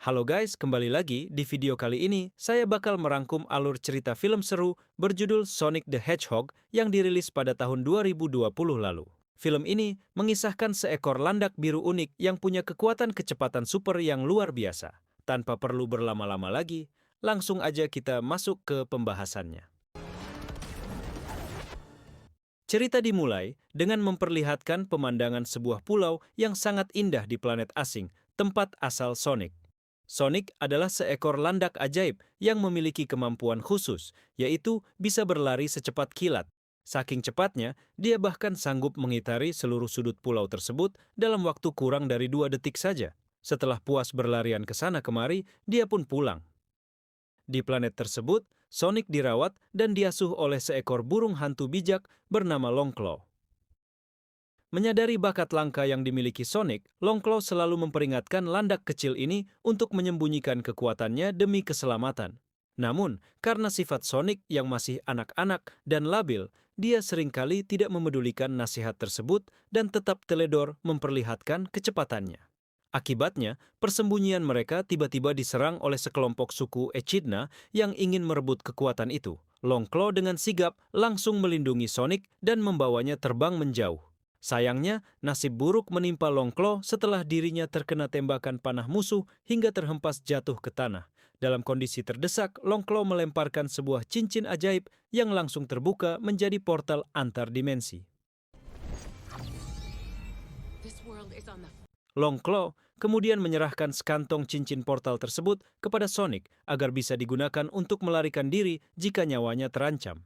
Halo guys, kembali lagi di video kali ini saya bakal merangkum alur cerita film seru berjudul Sonic the Hedgehog yang dirilis pada tahun 2020 lalu. Film ini mengisahkan seekor landak biru unik yang punya kekuatan kecepatan super yang luar biasa. Tanpa perlu berlama-lama lagi, langsung aja kita masuk ke pembahasannya. Cerita dimulai dengan memperlihatkan pemandangan sebuah pulau yang sangat indah di planet asing, tempat asal Sonic. Sonic adalah seekor landak ajaib yang memiliki kemampuan khusus, yaitu bisa berlari secepat kilat. Saking cepatnya, dia bahkan sanggup mengitari seluruh sudut pulau tersebut dalam waktu kurang dari 2 detik saja. Setelah puas berlarian ke sana kemari, dia pun pulang. Di planet tersebut, Sonic dirawat dan diasuh oleh seekor burung hantu bijak bernama Longclaw. Menyadari bakat langka yang dimiliki Sonic, Longclaw selalu memperingatkan landak kecil ini untuk menyembunyikan kekuatannya demi keselamatan. Namun, karena sifat Sonic yang masih anak-anak dan labil, dia seringkali tidak memedulikan nasihat tersebut dan tetap teledor memperlihatkan kecepatannya. Akibatnya, persembunyian mereka tiba-tiba diserang oleh sekelompok suku Echidna yang ingin merebut kekuatan itu. Longclaw dengan sigap langsung melindungi Sonic dan membawanya terbang menjauh. Sayangnya, nasib buruk menimpa Longclaw setelah dirinya terkena tembakan panah musuh hingga terhempas jatuh ke tanah. Dalam kondisi terdesak, Longclaw melemparkan sebuah cincin ajaib yang langsung terbuka menjadi portal antar dimensi. Longclaw kemudian menyerahkan sekantong cincin portal tersebut kepada Sonic agar bisa digunakan untuk melarikan diri jika nyawanya terancam.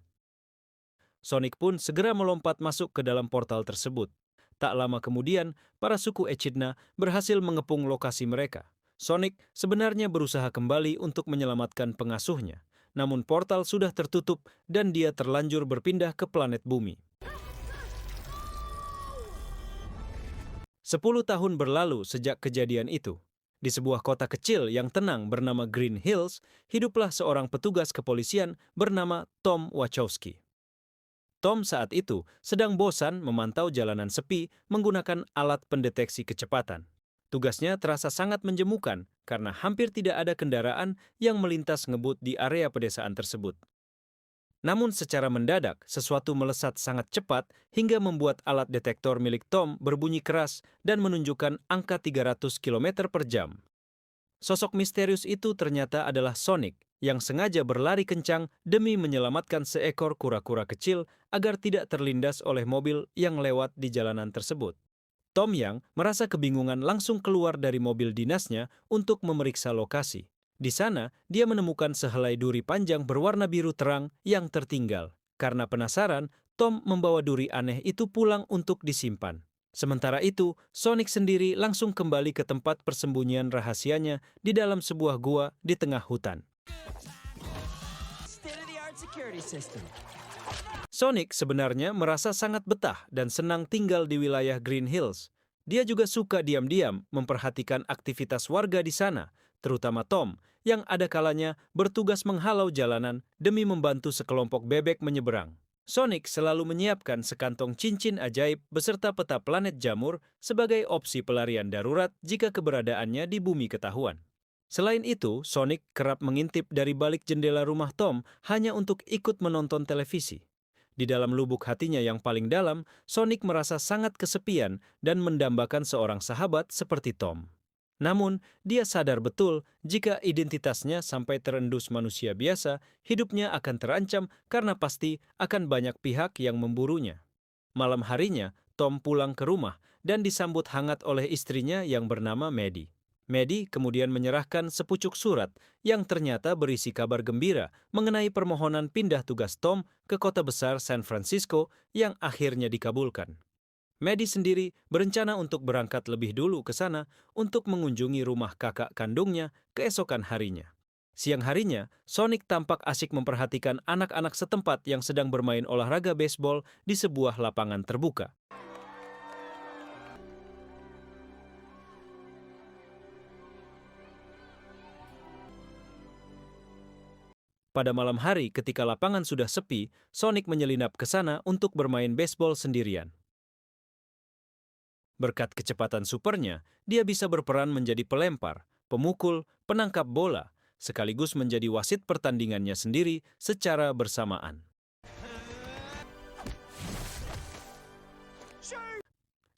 Sonic pun segera melompat masuk ke dalam portal tersebut. Tak lama kemudian, para suku Echidna berhasil mengepung lokasi mereka. Sonic sebenarnya berusaha kembali untuk menyelamatkan pengasuhnya, namun portal sudah tertutup dan dia terlanjur berpindah ke planet bumi. 10 tahun berlalu sejak kejadian itu. Di sebuah kota kecil yang tenang bernama Green Hills, hiduplah seorang petugas kepolisian bernama Tom Wachowski. Tom saat itu sedang bosan memantau jalanan sepi menggunakan alat pendeteksi kecepatan. Tugasnya terasa sangat menjemukan karena hampir tidak ada kendaraan yang melintas ngebut di area pedesaan tersebut. Namun secara mendadak, sesuatu melesat sangat cepat hingga membuat alat detektor milik Tom berbunyi keras dan menunjukkan angka 300 km per jam. Sosok misterius itu ternyata adalah Sonic yang sengaja berlari kencang demi menyelamatkan seekor kura-kura kecil agar tidak terlindas oleh mobil yang lewat di jalanan tersebut. Tom yang merasa kebingungan langsung keluar dari mobil dinasnya untuk memeriksa lokasi. Di sana, dia menemukan sehelai duri panjang berwarna biru terang yang tertinggal. Karena penasaran, Tom membawa duri aneh itu pulang untuk disimpan. Sementara itu, Sonic sendiri langsung kembali ke tempat persembunyian rahasianya di dalam sebuah gua di tengah hutan. Sonic sebenarnya merasa sangat betah dan senang tinggal di wilayah Green Hills. Dia juga suka diam-diam memperhatikan aktivitas warga di sana, terutama Tom, yang ada kalanya bertugas menghalau jalanan demi membantu sekelompok bebek menyeberang. Sonic selalu menyiapkan sekantong cincin ajaib beserta peta planet jamur sebagai opsi pelarian darurat jika keberadaannya di bumi ketahuan. Selain itu, Sonic kerap mengintip dari balik jendela rumah Tom hanya untuk ikut menonton televisi. Di dalam lubuk hatinya yang paling dalam, Sonic merasa sangat kesepian dan mendambakan seorang sahabat seperti Tom. Namun, dia sadar betul jika identitasnya sampai terendus manusia biasa, hidupnya akan terancam karena pasti akan banyak pihak yang memburunya. Malam harinya, Tom pulang ke rumah dan disambut hangat oleh istrinya yang bernama Maddie. Maddie kemudian menyerahkan sepucuk surat yang ternyata berisi kabar gembira mengenai permohonan pindah tugas Tom ke kota besar San Francisco yang akhirnya dikabulkan. Maddie sendiri berencana untuk berangkat lebih dulu ke sana untuk mengunjungi rumah kakak kandungnya keesokan harinya. Siang harinya, Sonic tampak asik memperhatikan anak-anak setempat yang sedang bermain olahraga baseball di sebuah lapangan terbuka. Pada malam hari ketika lapangan sudah sepi, Sonic menyelinap ke sana untuk bermain baseball sendirian. Berkat kecepatan supernya, dia bisa berperan menjadi pelempar, pemukul, penangkap bola, sekaligus menjadi wasit pertandingannya sendiri secara bersamaan.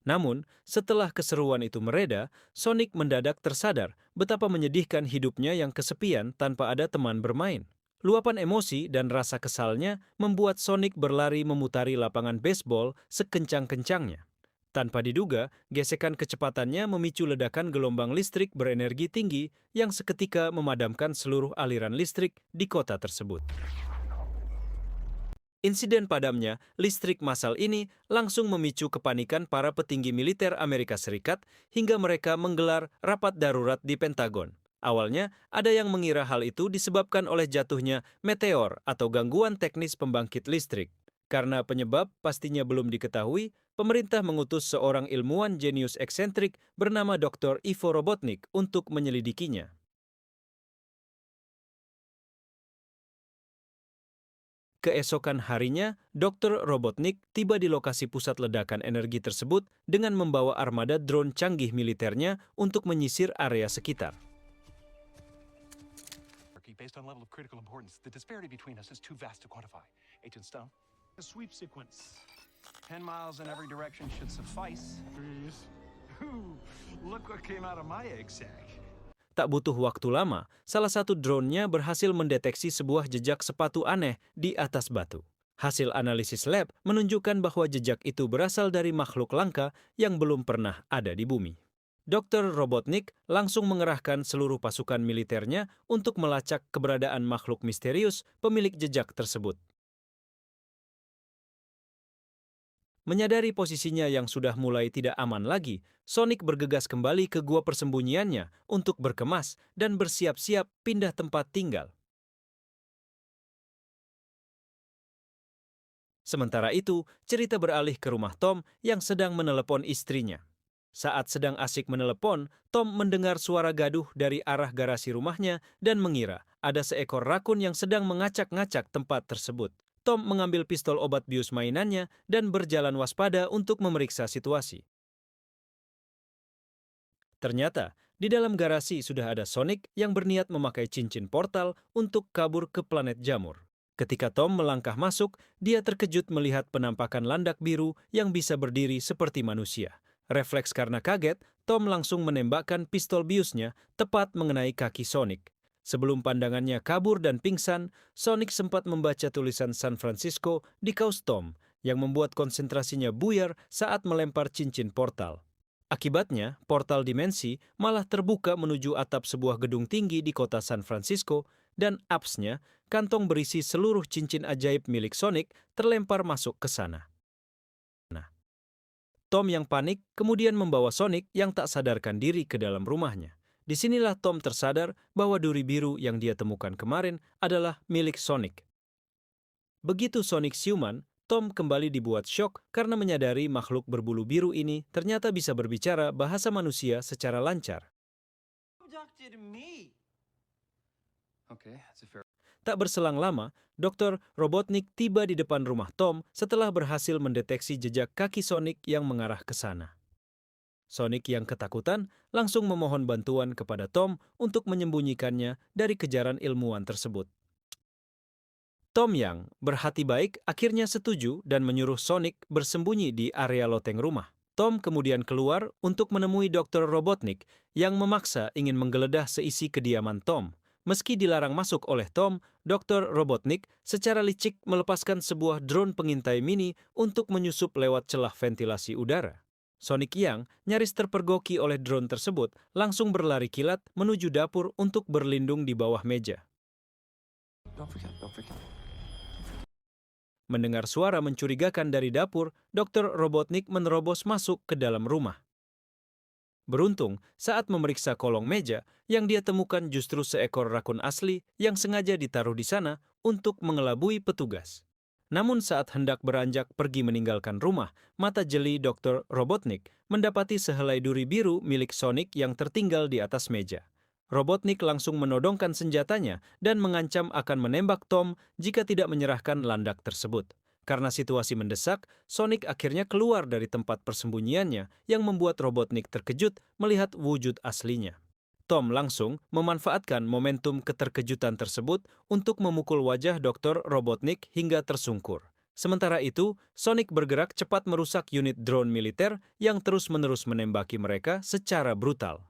Namun, setelah keseruan itu mereda, Sonic mendadak tersadar betapa menyedihkan hidupnya yang kesepian tanpa ada teman bermain. Luapan emosi dan rasa kesalnya membuat Sonic berlari memutari lapangan baseball sekencang-kencangnya. Tanpa diduga, gesekan kecepatannya memicu ledakan gelombang listrik berenergi tinggi yang seketika memadamkan seluruh aliran listrik di kota tersebut. Insiden padamnya listrik massal ini langsung memicu kepanikan para petinggi militer Amerika Serikat hingga mereka menggelar rapat darurat di Pentagon. Awalnya, ada yang mengira hal itu disebabkan oleh jatuhnya meteor atau gangguan teknis pembangkit listrik. Karena penyebab pastinya belum diketahui, pemerintah mengutus seorang ilmuwan jenius eksentrik bernama Dr. Ivo Robotnik untuk menyelidikinya. Keesokan harinya, Dr. Robotnik tiba di lokasi pusat ledakan energi tersebut dengan membawa armada drone canggih militernya untuk menyisir area sekitar. Based on level of critical importance, the disparity between us is too vast to quantify. Agent Stone? A sweep sequence. 10 miles in every direction should suffice. Please. Ooh, look what came out of my egg sac. Tak butuh waktu lama, salah satu drone-nya berhasil mendeteksi sebuah jejak sepatu aneh di atas batu. Hasil analisis lab menunjukkan bahwa jejak itu berasal dari makhluk langka yang belum pernah ada di bumi. Dr. Robotnik langsung mengerahkan seluruh pasukan militernya untuk melacak keberadaan makhluk misterius pemilik jejak tersebut. Menyadari posisinya yang sudah mulai tidak aman lagi, Sonic bergegas kembali ke gua persembunyiannya untuk berkemas dan bersiap-siap pindah tempat tinggal. Sementara itu, cerita beralih ke rumah Tom yang sedang menelepon istrinya. Saat sedang asik menelepon, Tom mendengar suara gaduh dari arah garasi rumahnya dan mengira ada seekor rakun yang sedang mengacak-ngacak tempat tersebut. Tom mengambil pistol obat bius mainannya dan berjalan waspada untuk memeriksa situasi. Ternyata, di dalam garasi sudah ada Sonic yang berniat memakai cincin portal untuk kabur ke planet Jamur. Ketika Tom melangkah masuk, dia terkejut melihat penampakan landak biru yang bisa berdiri seperti manusia. Refleks karena kaget, Tom langsung menembakkan pistol biusnya tepat mengenai kaki Sonic. Sebelum pandangannya kabur dan pingsan, Sonic sempat membaca tulisan San Francisco di kaos Tom yang membuat konsentrasinya buyar saat melempar cincin portal. Akibatnya, portal dimensi malah terbuka menuju atap sebuah gedung tinggi di kota San Francisco dan apsnya, kantong berisi seluruh cincin ajaib milik Sonic terlempar masuk ke sana. Tom yang panik kemudian membawa Sonic yang tak sadarkan diri ke dalam rumahnya. Disinilah Tom tersadar bahwa duri biru yang dia temukan kemarin adalah milik Sonic. Begitu Sonic siuman, Tom kembali dibuat syok karena menyadari makhluk berbulu biru ini ternyata bisa berbicara bahasa manusia secara lancar. Tak berselang lama, Dr. Robotnik tiba di depan rumah Tom setelah berhasil mendeteksi jejak kaki Sonic yang mengarah ke sana. Sonic yang ketakutan langsung memohon bantuan kepada Tom untuk menyembunyikannya dari kejaran ilmuwan tersebut. Tom yang berhati baik akhirnya setuju dan menyuruh Sonic bersembunyi di area loteng rumah. Tom kemudian keluar untuk menemui Dr. Robotnik yang memaksa ingin menggeledah seisi kediaman Tom. Meski dilarang masuk oleh Tom, Dr. Robotnik secara licik melepaskan sebuah drone pengintai mini untuk menyusup lewat celah ventilasi udara. Sonic yang nyaris terpergoki oleh drone tersebut langsung berlari kilat menuju dapur untuk berlindung di bawah meja. Don't forget. Mendengar suara mencurigakan dari dapur, Dr. Robotnik menerobos masuk ke dalam rumah. Beruntung, saat memeriksa kolong meja, yang dia temukan justru seekor rakun asli yang sengaja ditaruh di sana untuk mengelabui petugas. Namun saat hendak beranjak pergi meninggalkan rumah, mata jeli Dr. Robotnik mendapati sehelai duri biru milik Sonic yang tertinggal di atas meja. Robotnik langsung menodongkan senjatanya dan mengancam akan menembak Tom jika tidak menyerahkan landak tersebut. Karena situasi mendesak, Sonic akhirnya keluar dari tempat persembunyiannya yang membuat Robotnik terkejut melihat wujud aslinya. Tom langsung memanfaatkan momentum keterkejutan tersebut untuk memukul wajah Dr. Robotnik hingga tersungkur. Sementara itu, Sonic bergerak cepat merusak unit drone militer yang terus-menerus menembaki mereka secara brutal.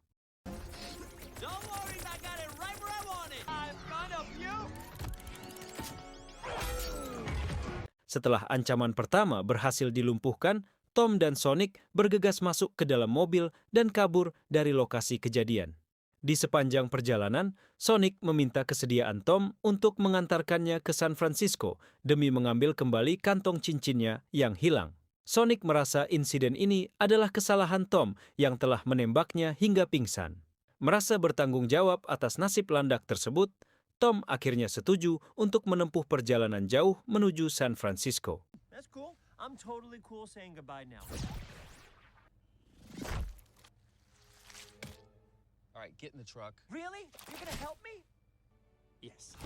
Setelah ancaman pertama berhasil dilumpuhkan, Tom dan Sonic bergegas masuk ke dalam mobil dan kabur dari lokasi kejadian. Di sepanjang perjalanan, Sonic meminta kesediaan Tom untuk mengantarkannya ke San Francisco demi mengambil kembali kantong cincinnya yang hilang. Sonic merasa insiden ini adalah kesalahan Tom yang telah menembaknya hingga pingsan. Merasa bertanggung jawab atas nasib landak tersebut, Tom akhirnya setuju untuk menempuh perjalanan jauh menuju San Francisco. That's cool. I'm totally cool saying goodbye now. All right, get in the truck. Really? You're gonna help me? Yes.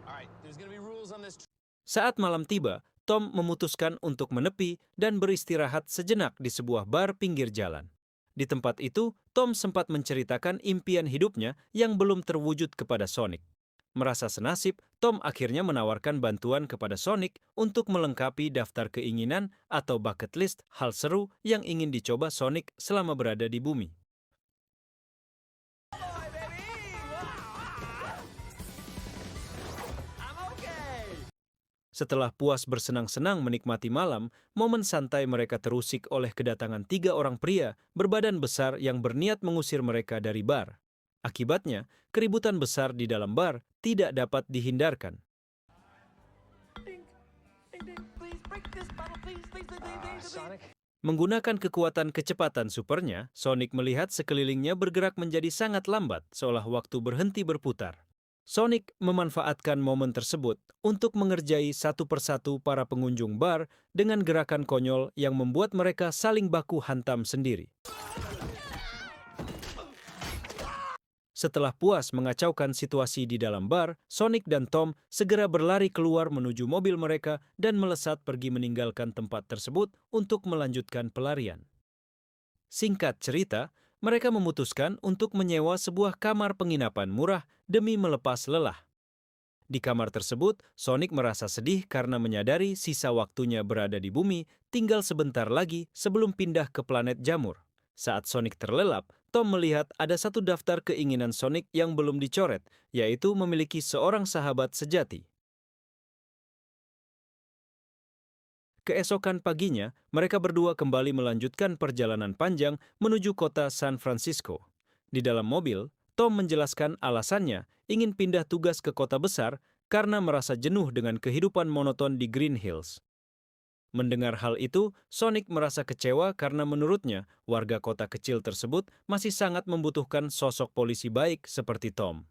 All right, there's gonna be rules on this. Saat malam tiba, Tom memutuskan untuk menepi dan beristirahat sejenak di sebuah bar pinggir jalan. Di tempat itu, Tom sempat menceritakan impian hidupnya yang belum terwujud kepada Sonic. Merasa senasib, Tom akhirnya menawarkan bantuan kepada Sonic untuk melengkapi daftar keinginan atau bucket list hal seru yang ingin dicoba Sonic selama berada di bumi. Setelah puas bersenang-senang menikmati malam, momen santai mereka terusik oleh kedatangan 3 orang pria berbadan besar yang berniat mengusir mereka dari bar. Akibatnya, keributan besar di dalam bar tidak dapat dihindarkan. Menggunakan kekuatan kecepatan supernya, Sonic melihat sekelilingnya bergerak menjadi sangat lambat, seolah waktu berhenti berputar. Sonic memanfaatkan momen tersebut untuk mengerjai satu persatu para pengunjung bar dengan gerakan konyol yang membuat mereka saling baku hantam sendiri. Setelah puas mengacaukan situasi di dalam bar, Sonic dan Tom segera berlari keluar menuju mobil mereka dan melesat pergi meninggalkan tempat tersebut untuk melanjutkan pelarian. Singkat cerita, mereka memutuskan untuk menyewa sebuah kamar penginapan murah demi melepas lelah. Di kamar tersebut, Sonic merasa sedih karena menyadari sisa waktunya berada di bumi tinggal sebentar lagi sebelum pindah ke planet Jamur. Saat Sonic terlelap, Tom melihat ada satu daftar keinginan Sonic yang belum dicoret, yaitu memiliki seorang sahabat sejati. Keesokan paginya, mereka berdua kembali melanjutkan perjalanan panjang menuju kota San Francisco. Di dalam mobil, Tom menjelaskan alasannya ingin pindah tugas ke kota besar karena merasa jenuh dengan kehidupan monoton di Green Hills. Mendengar hal itu, Sonic merasa kecewa karena menurutnya warga kota kecil tersebut masih sangat membutuhkan sosok polisi baik seperti Tom.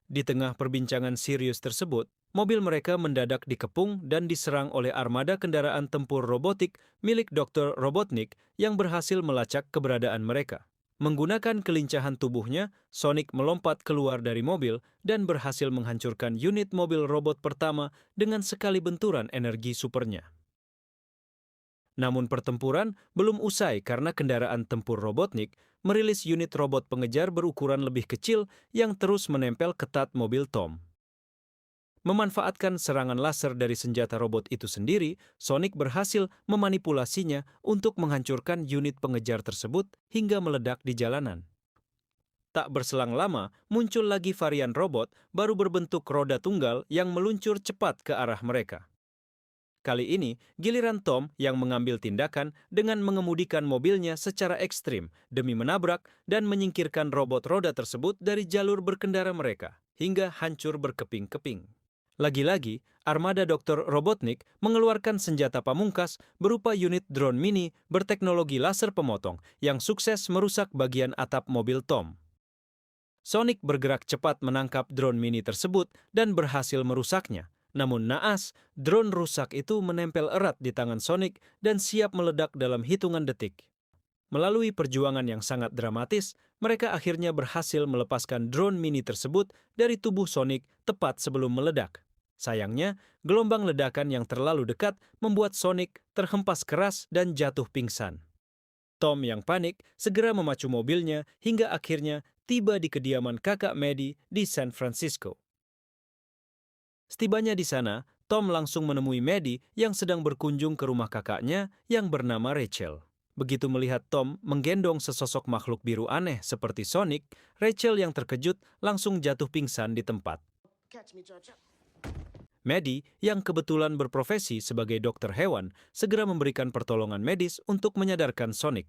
Di tengah perbincangan serius tersebut, mobil mereka mendadak dikepung dan diserang oleh armada kendaraan tempur robotik milik Dr. Robotnik yang berhasil melacak keberadaan mereka. Menggunakan kelincahan tubuhnya, Sonic melompat keluar dari mobil dan berhasil menghancurkan unit mobil robot pertama dengan sekali benturan energi supernya. Namun pertempuran belum usai karena kendaraan tempur Robotnik merilis unit robot pengejar berukuran lebih kecil yang terus menempel ketat mobil Tom. Memanfaatkan serangan laser dari senjata robot itu sendiri, Sonic berhasil memanipulasinya untuk menghancurkan unit pengejar tersebut hingga meledak di jalanan. Tak berselang lama, muncul lagi varian robot baru berbentuk roda tunggal yang meluncur cepat ke arah mereka. Kali ini, giliran Tom yang mengambil tindakan dengan mengemudikan mobilnya secara ekstrim demi menabrak dan menyingkirkan robot roda tersebut dari jalur berkendara mereka, hingga hancur berkeping-keping. Lagi-lagi, armada Dr. Robotnik mengeluarkan senjata pamungkas berupa unit drone mini berteknologi laser pemotong yang sukses merusak bagian atap mobil Tom. Sonic bergerak cepat menangkap drone mini tersebut dan berhasil merusaknya. Namun naas, drone rusak itu menempel erat di tangan Sonic dan siap meledak dalam hitungan detik. Melalui perjuangan yang sangat dramatis, mereka akhirnya berhasil melepaskan drone mini tersebut dari tubuh Sonic tepat sebelum meledak. Sayangnya, gelombang ledakan yang terlalu dekat membuat Sonic terhempas keras dan jatuh pingsan. Tom yang panik segera memacu mobilnya hingga akhirnya tiba di kediaman kakak Maddie di San Francisco. Setibanya di sana, Tom langsung menemui Maddie yang sedang berkunjung ke rumah kakaknya yang bernama Rachel. Begitu melihat Tom menggendong sesosok makhluk biru aneh seperti Sonic, Rachel yang terkejut langsung jatuh pingsan di tempat. Maddie, yang kebetulan berprofesi sebagai dokter hewan, segera memberikan pertolongan medis untuk menyadarkan Sonic.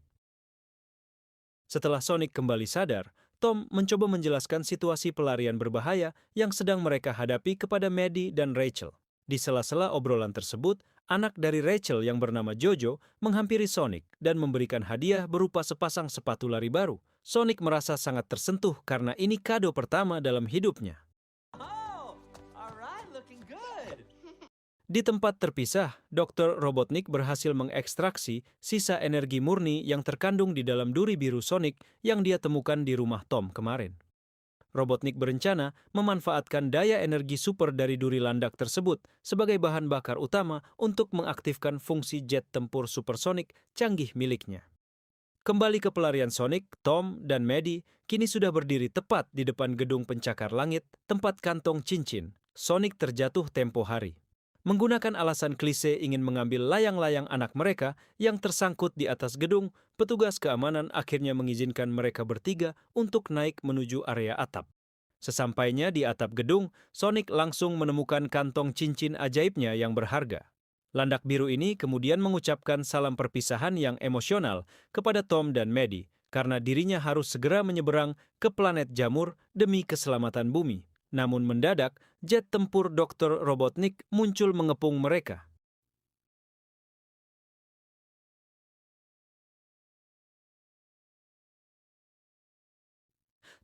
Setelah Sonic kembali sadar, Tom mencoba menjelaskan situasi pelarian berbahaya yang sedang mereka hadapi kepada Maddie dan Rachel. Di sela-sela obrolan tersebut, anak dari Rachel yang bernama Jojo menghampiri Sonic dan memberikan hadiah berupa sepasang sepatu lari baru. Sonic merasa sangat tersentuh karena ini kado pertama dalam hidupnya. Oh, all right, looking good. Di tempat terpisah, Dr. Robotnik berhasil mengekstraksi sisa energi murni yang terkandung di dalam duri biru Sonic yang dia temukan di rumah Tom kemarin. Robotnik berencana memanfaatkan daya energi super dari duri landak tersebut sebagai bahan bakar utama untuk mengaktifkan fungsi jet tempur supersonik canggih miliknya. Kembali ke pelarian Sonic, Tom dan Maddie kini sudah berdiri tepat di depan gedung pencakar langit tempat kantong cincin Sonic terjatuh tempo hari. Menggunakan alasan klise ingin mengambil layang-layang anak mereka yang tersangkut di atas gedung, petugas keamanan akhirnya mengizinkan mereka bertiga untuk naik menuju area atap. Sesampainya di atap gedung, Sonic langsung menemukan kantong cincin ajaibnya yang berharga. Landak biru ini kemudian mengucapkan salam perpisahan yang emosional kepada Tom dan Maddie karena dirinya harus segera menyeberang ke planet Jamur demi keselamatan bumi. Namun mendadak, jet tempur Dr. Robotnik muncul mengepung mereka.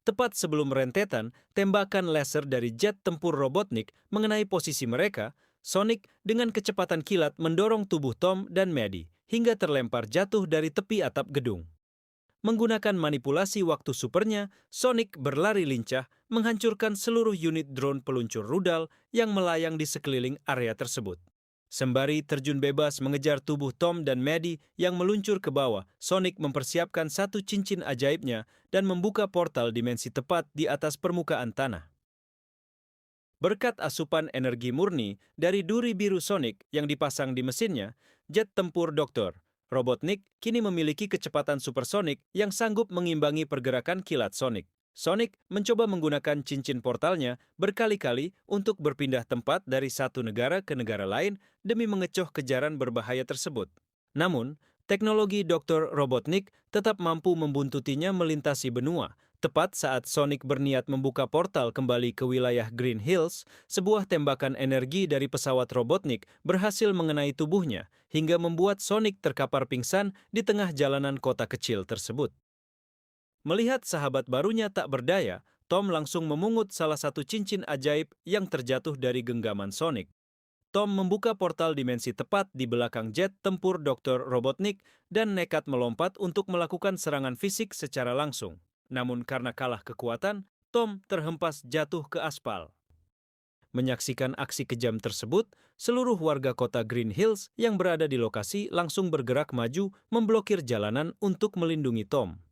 Tepat sebelum rentetan, tembakan laser dari jet tempur Robotnik mengenai posisi mereka, Sonic dengan kecepatan kilat mendorong tubuh Tom dan Maddie hingga terlempar jatuh dari tepi atap gedung. Menggunakan manipulasi waktu supernya, Sonic berlari lincah menghancurkan seluruh unit drone peluncur rudal yang melayang di sekeliling area tersebut. Sembari terjun bebas mengejar tubuh Tom dan Maddie yang meluncur ke bawah, Sonic mempersiapkan satu cincin ajaibnya dan membuka portal dimensi tepat di atas permukaan tanah. Berkat asupan energi murni dari duri biru Sonic yang dipasang di mesinnya, jet tempur Dr. Robotnik kini memiliki kecepatan supersonik yang sanggup mengimbangi pergerakan kilat Sonic. Sonic mencoba menggunakan cincin portalnya berkali-kali untuk berpindah tempat dari satu negara ke negara lain demi mengecoh kejaran berbahaya tersebut. Namun, teknologi Dr. Robotnik tetap mampu membuntutinya melintasi benua. Tepat saat Sonic berniat membuka portal kembali ke wilayah Green Hills, sebuah tembakan energi dari pesawat Robotnik berhasil mengenai tubuhnya hingga membuat Sonic terkapar pingsan di tengah jalanan kota kecil tersebut. Melihat sahabat barunya tak berdaya, Tom langsung memungut salah satu cincin ajaib yang terjatuh dari genggaman Sonic. Tom membuka portal dimensi tepat di belakang jet tempur Dr. Robotnik dan nekat melompat untuk melakukan serangan fisik secara langsung. Namun karena kalah kekuatan, Tom terhempas jatuh ke aspal. Menyaksikan aksi kejam tersebut, seluruh warga kota Green Hills yang berada di lokasi langsung bergerak maju memblokir jalanan untuk melindungi Tom.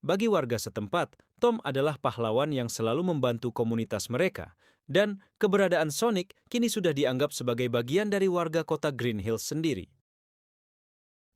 Bagi warga setempat, Tom adalah pahlawan yang selalu membantu komunitas mereka, dan keberadaan Sonic kini sudah dianggap sebagai bagian dari warga kota Green Hills sendiri.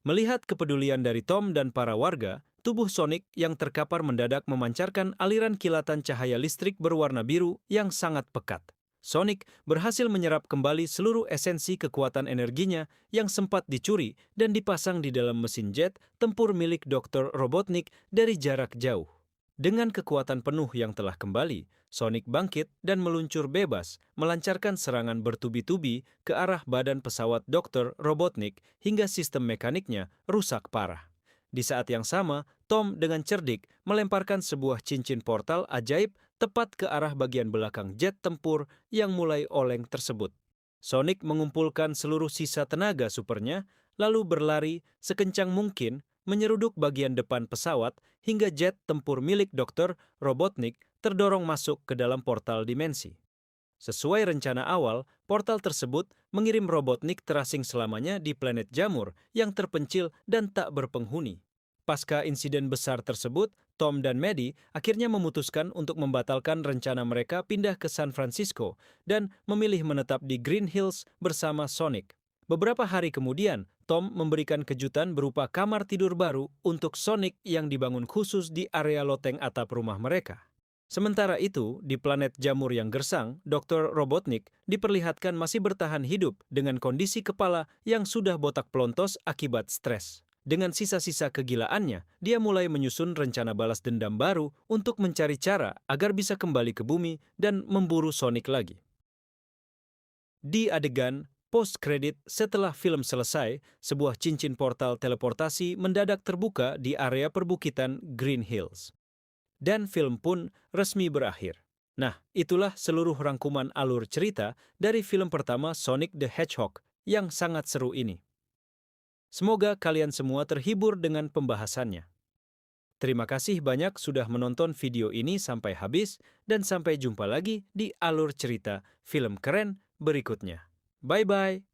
Melihat kepedulian dari Tom dan para warga, tubuh Sonic yang terkapar mendadak memancarkan aliran kilatan cahaya listrik berwarna biru yang sangat pekat. Sonic berhasil menyerap kembali seluruh esensi kekuatan energinya yang sempat dicuri dan dipasang di dalam mesin jet tempur milik Dr. Robotnik dari jarak jauh. Dengan kekuatan penuh yang telah kembali, Sonic bangkit dan meluncur bebas, melancarkan serangan bertubi-tubi ke arah badan pesawat Dr. Robotnik hingga sistem mekaniknya rusak parah. Di saat yang sama, Tom dengan cerdik melemparkan sebuah cincin portal ajaib tepat ke arah bagian belakang jet tempur yang mulai oleng tersebut. Sonic mengumpulkan seluruh sisa tenaga supernya, lalu berlari sekencang mungkin menyeruduk bagian depan pesawat hingga jet tempur milik Dr. Robotnik terdorong masuk ke dalam portal dimensi. Sesuai rencana awal, portal tersebut mengirim Robotnik terasing selamanya di planet Jamur yang terpencil dan tak berpenghuni. Pasca insiden besar tersebut, Tom dan Maddie akhirnya memutuskan untuk membatalkan rencana mereka pindah ke San Francisco dan memilih menetap di Green Hills bersama Sonic. Beberapa hari kemudian, Tom memberikan kejutan berupa kamar tidur baru untuk Sonic yang dibangun khusus di area loteng atap rumah mereka. Sementara itu, di planet Jamur yang gersang, Dr. Robotnik diperlihatkan masih bertahan hidup dengan kondisi kepala yang sudah botak pelontos akibat stres. Dengan sisa-sisa kegilaannya, dia mulai menyusun rencana balas dendam baru untuk mencari cara agar bisa kembali ke bumi dan memburu Sonic lagi. Di adegan post-kredit setelah film selesai, sebuah cincin portal teleportasi mendadak terbuka di area perbukitan Green Hills. Dan film pun resmi berakhir. Nah, itulah seluruh rangkuman alur cerita dari film pertama Sonic the Hedgehog yang sangat seru ini. Semoga kalian semua terhibur dengan pembahasannya. Terima kasih banyak sudah menonton video ini sampai habis dan sampai jumpa lagi di alur cerita film keren berikutnya. Bye-bye!